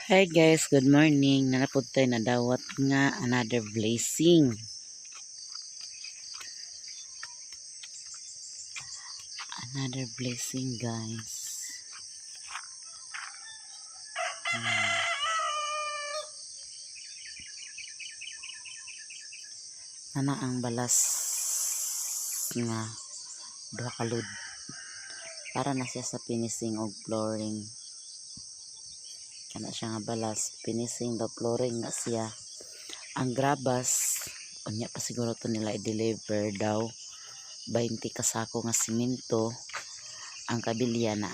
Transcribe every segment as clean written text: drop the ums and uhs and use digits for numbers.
Hi guys, good morning. Nanapod tayo na dawat nga another blessing. Another blessing guys. Ana ang balas nga duha ka load. Para na siya sa finishing og flooring. Kana siya nga balas, finishing the flooring na siya. Ang grabas, unya pa siguro to nila i-deliver daw 20 kasako nga simento. Ang kabilya na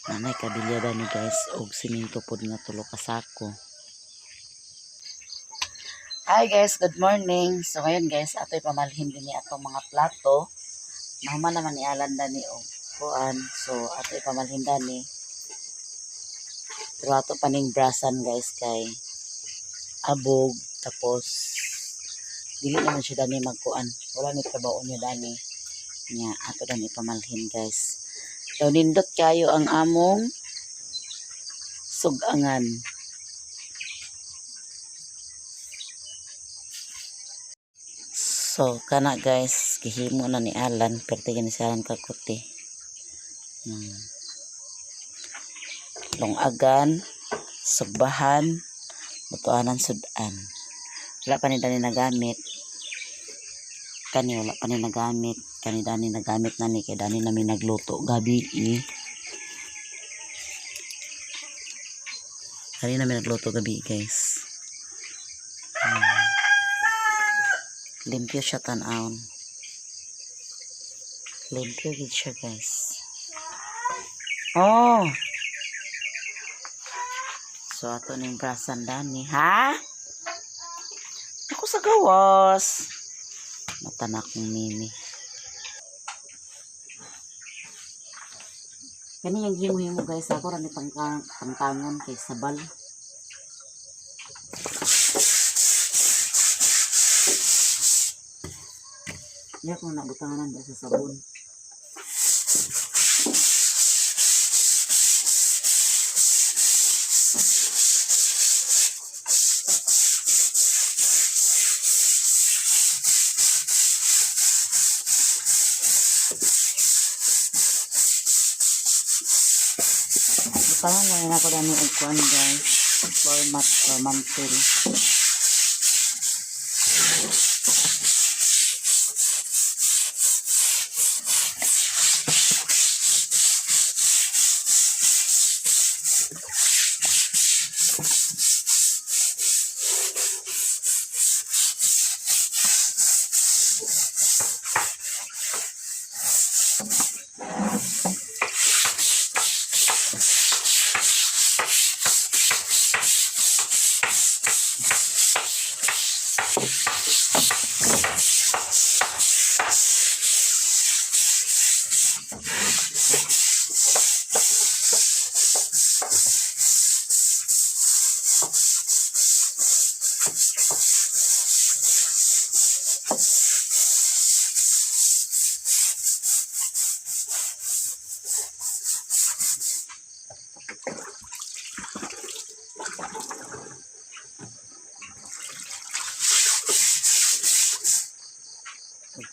nanay kabilya ba ni guys og simento pod nga 3 kasako. Hi guys, good morning. So ngayon guys, ato'y pamalhin din ni atong mga plato. Nahuman naman ni Alan dani og kuan. So ato'y pamalhin dani. Pero ato paning brasan guys kay abog, tapos dili naman siya dani magkuan. Wala ni trabaho niya dani. Nya ato dani pamalhin guys. Daw nindot kayo ang among sugangan. So kana guys, gihimo na ni Alan, perti ni Alan kakuti. Longagan, sugbahan, butuanan sudan. Wala pa ni dani nagamit. Kani wala pa ni nagamit. Kani dani nagamit na ni kay dani namin nagluto gabi. Kani namin nagluto gabi guys. Limpyo siya tan-aon. Limpyo gid siya guys. Oh. So ato ning brasan dani, ha? Ako sa gawas. Matanak ng mimi. Kani yung himo-himo guys, ako rani pangtangon kay sabal. Iya ko nabutangan sa sabon. Butangan lang ako dami og kuan guys. Floor mat or mantel.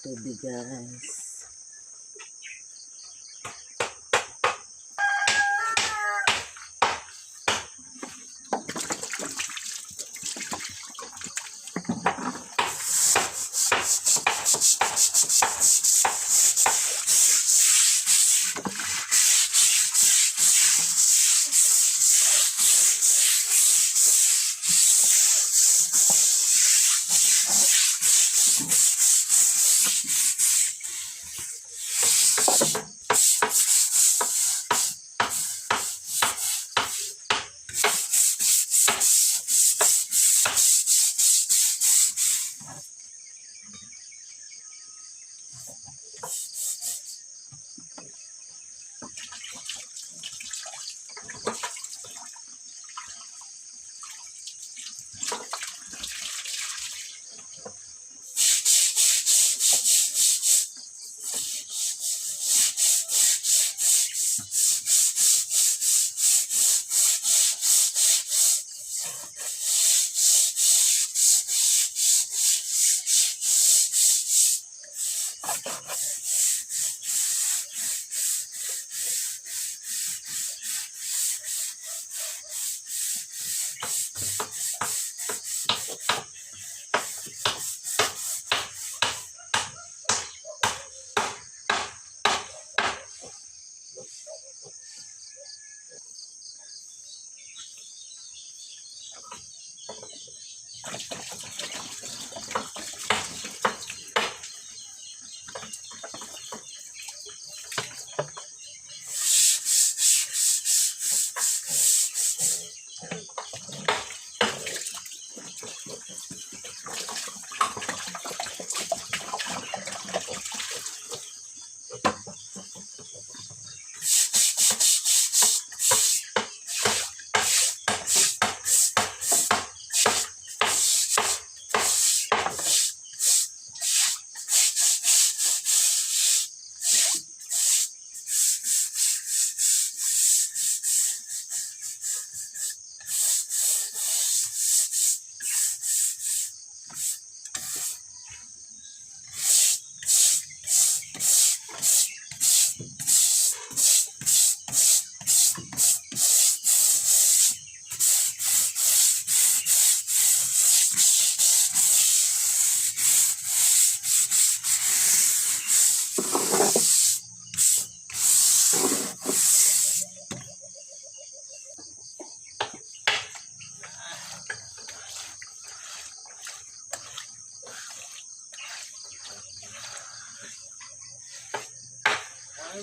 Tubig guys.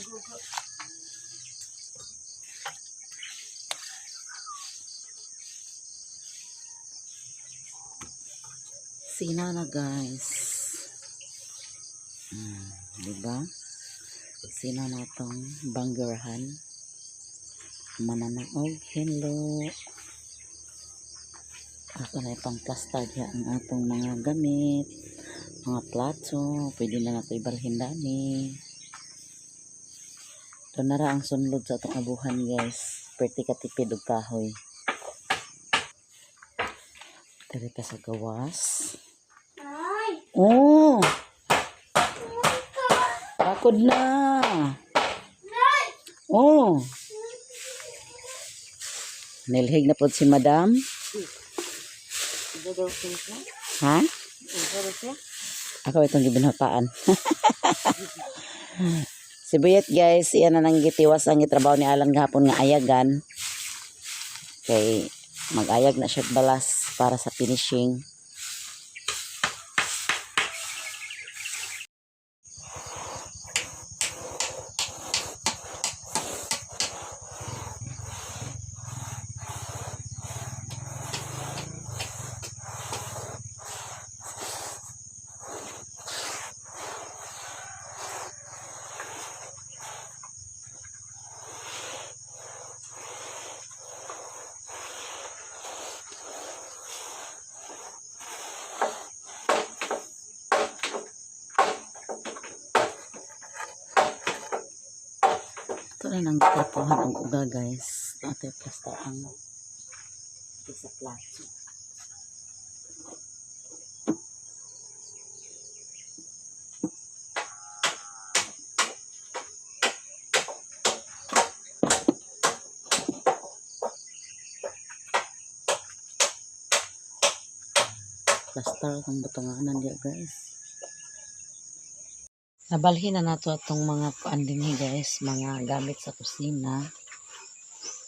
Sina na guys. Diba? Sina na tong banggarahan. Mananaog. Hello. Ako na ipang plastic ang atong mga gamit. Mga plato. Pwede na nato ibalhin dani. Ito na ra ang sunlod sa atong abuhan guys. Perti katipid og kahoy. Tarita sa gawas. Oh! Bakod na! Oh! Nilhig na po si madam. Ha? Ako itong gibinhataan. Si Buyet guys, iyan na nang gitiwas ang gitrabaho ni Alan gahapon nga ayagan. Kay mag-ayag na siya balas para sa finishing. Ito na nang trapuhan ang uga guys. Ito yung plasta ang sa plato. Plaster ang butanganan dia guys. Nabalhin na nato atong mga kuan dinhi guys, mga gamit sa kusina.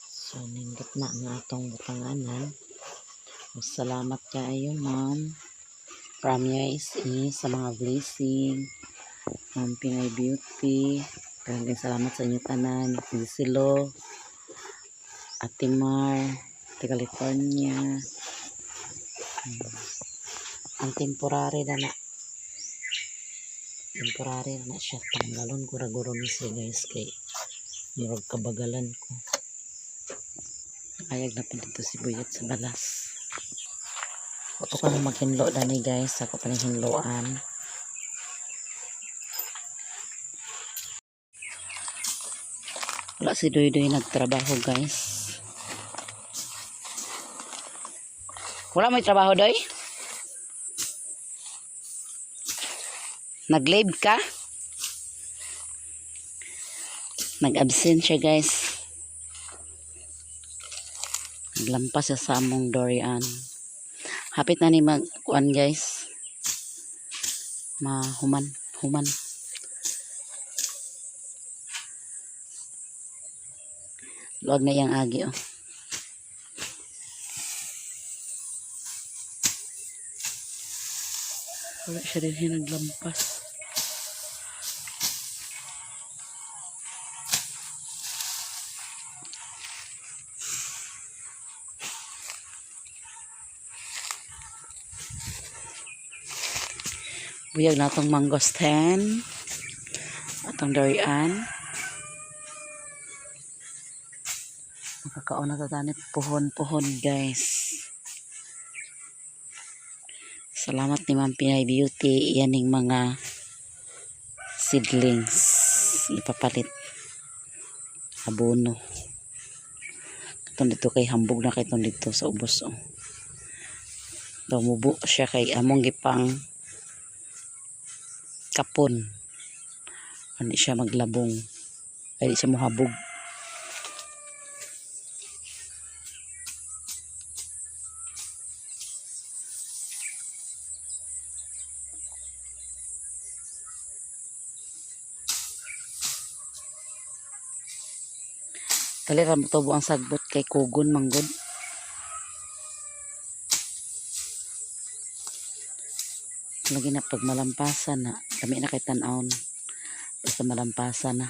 So nindot na nga atong butanganan. Salamat kaayo ma'am. From USE sa mga blessing. Ma'am Pinay Beauty. Maraming salamat sa inyo tanan. Silo. Ate Mar. Ate California. Ang temporary na siya, tanggalon ko raguro ni siya guys, kay murag kabagalan ko. Ayag na po dito si Buyet sa balas. Ako pa nang maghinlo dani guys, ako pa nang hinloan. Wala si Doy nagtrabaho guys. Wala may trabaho Doy? Nag-leave ka? Nag-absent siya guys. Naglampas siya sa among Dorian. Hapit na ni magkuan guys. Human. Luwag na yang agi oh. Wala siya rin naglampas. Buyag na itong mangosteen. Atong durian. Makakaon na tatanip puhon-puhon guys. Salamat ni Ma'am Pinay Beauty. Yan yung mga seedlings. Ipapalit. Abono. Itong dito kay hambog na kay itong dito sa ubos. Oh. Tumubo siya kay among gipang kapon. Hindi siya maglabong. Hindi siya muhabog. Kali ra motobo ang sagbot kay kugon manggod. Lagi na pag malampasan na, kami na kay tan-aon. Basta malampasan na.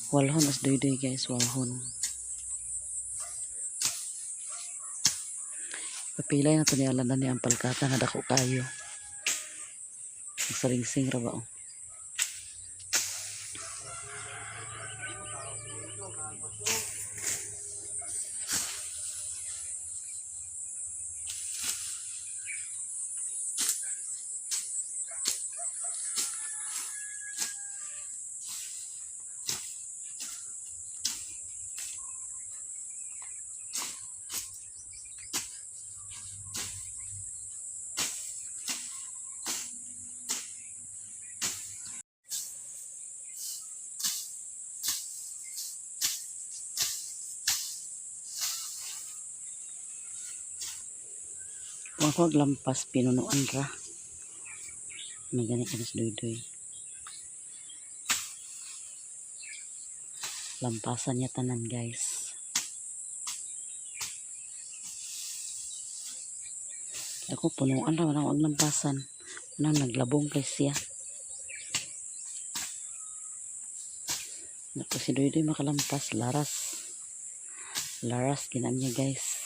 Walhon as doy guys, walhon. Papilay na to ni Alan ni ang palkata nga dako kayo. Saringsing ra ba oh. Wag lampas pinunuan ra. May gani kanas doy. Lampasan niya tanan guys. Ako punuan ra wag lampasan. Nang naglabong kay siya. Naku si doy makalampas laras. Laras kinan niya guys.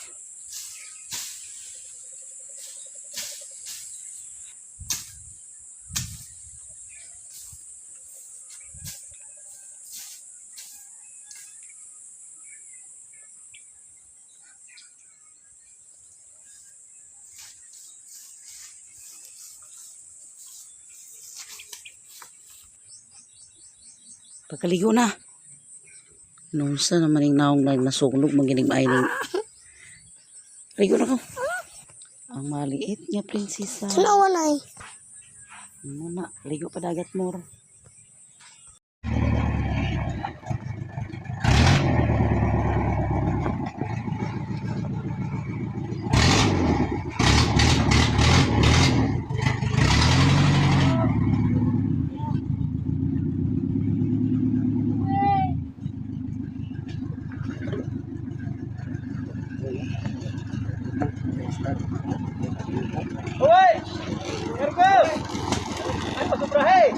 Pagkaligo na. Nung sa naman yung naong nasunog maginig maining. Ligo na ko. Ang maliit niya prinsesa. Tunawa na eh. Muna, ligo pa dagat mo. Hoy! Ergo! Ay, pasubrahe!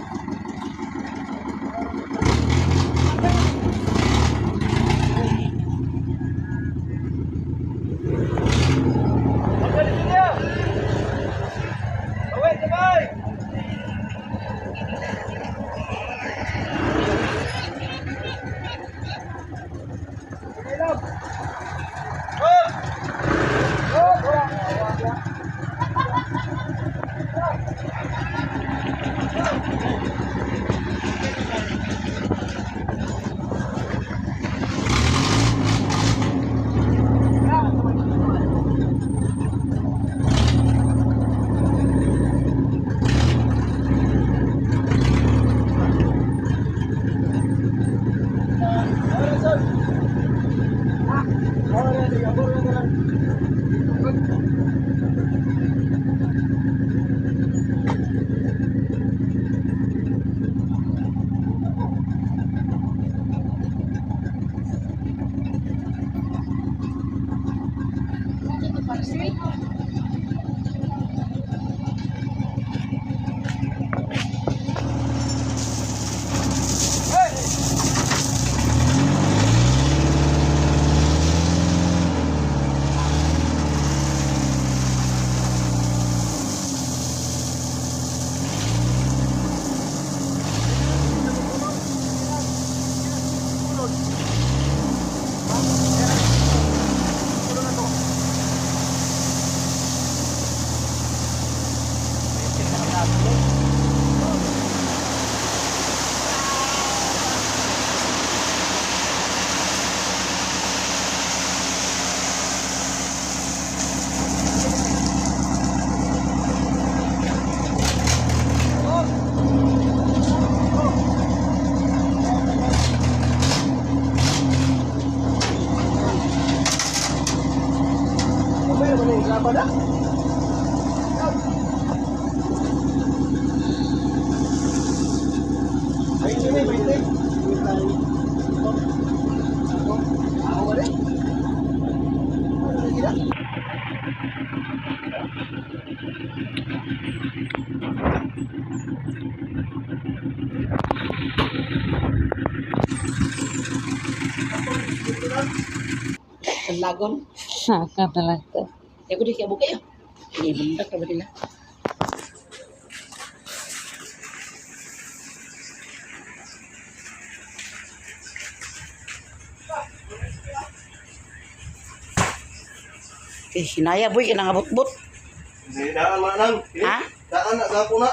Magaling niya! Away, sabay! Oh! Lagon. Saka talaga. Ya ko di kaya buka yun. Ini benda ka ba nila? Hinaya boy, ka nangabot-bot. Hindi daan man lang. Ha? Daan na gapo na.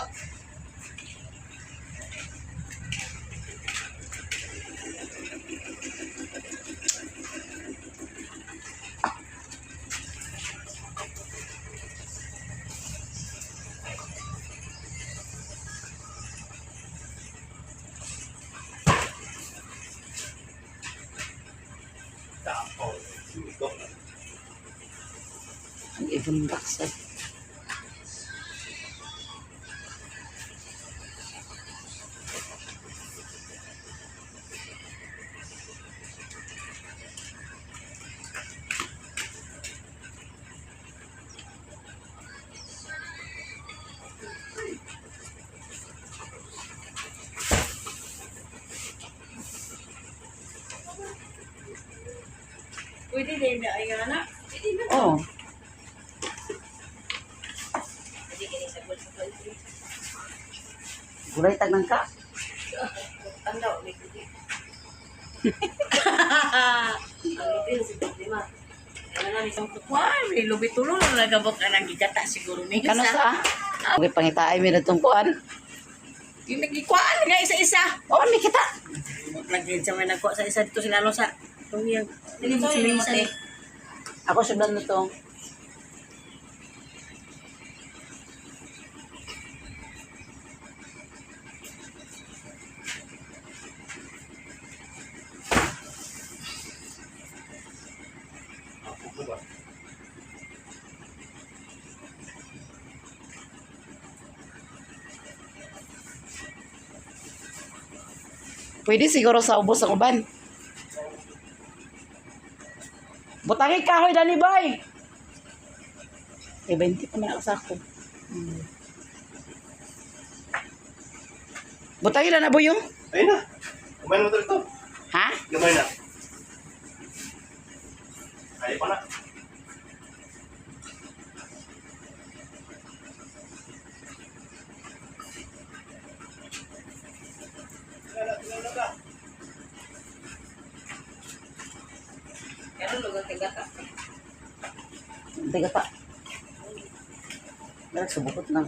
Ang ibang baksa. Pwede din na ay anak. Pwede na. Oh, Pwede kini sa bulsa ko. gulay tag nang ka. Tanda ni pwede. Ang ipin si problema. Ano na ni sa kuan, ni lubi tulo na nagabok ka nang gigata siguro ni. Kano sa? Okay, pangitaay mi na itong kuan. Yung nagikuan nga isa-isa. Oh, ni kita. Lagi sa may nagkuha sa isa dito sila sa tumiyang. Dili mo sila isa ni. Ako sundan na to. Pwede siguro sa ubos sa uban. Butangin kahoy dali bay. Eh 20 pa man ako sa ako. Butangin na boy yung. Ayun na. Gamay na mo ito. Ha? Gamay na. Ayaw pa na. Kaya lugar kagata. Teka pa. Dahil subukot lang.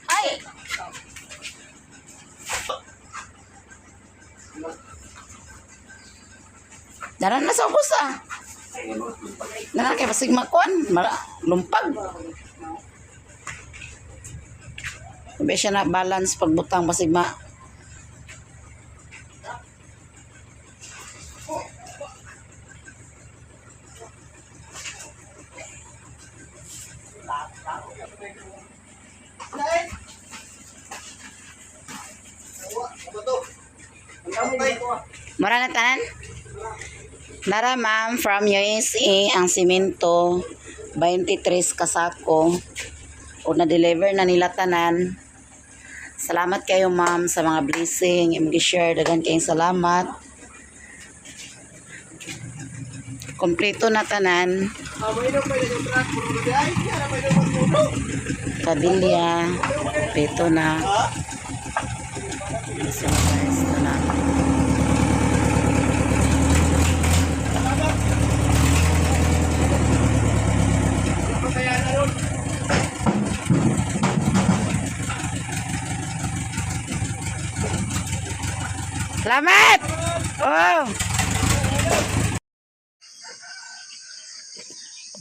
Ay! Daran na sa ubos ah. Daran kay pasig makuan. Lumpag. Sabi siya na balance pagbutang pasig ma. Mura na tanan? Nara ma'am, from USA, ang simento, 23 kasako. O na-deliver na nila tanan. Salamat kayo ma'am sa mga blessing. I-share, dagan kayong salamat. Kompleto na tanan. Kabilya. Kompleto na. So guys, ito na. Salamat! Oh!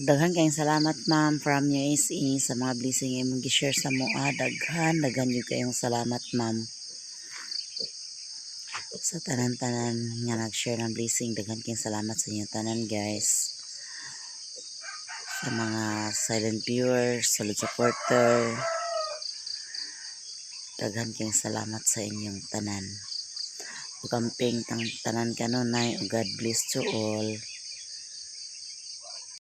Daghan kayong salamat ma'am from USA sa mga blessing imong gi-share sa moa. Daghan yung kayong salamat ma'am. Sa tanan-tanan nga nag-share ng blessing, daghan kayong salamat sa inyong tanan guys. Sa mga silent viewers, solid supporter, daghan kayong salamat sa inyong tanan. Ugamping tanan kanunay, God bless to all.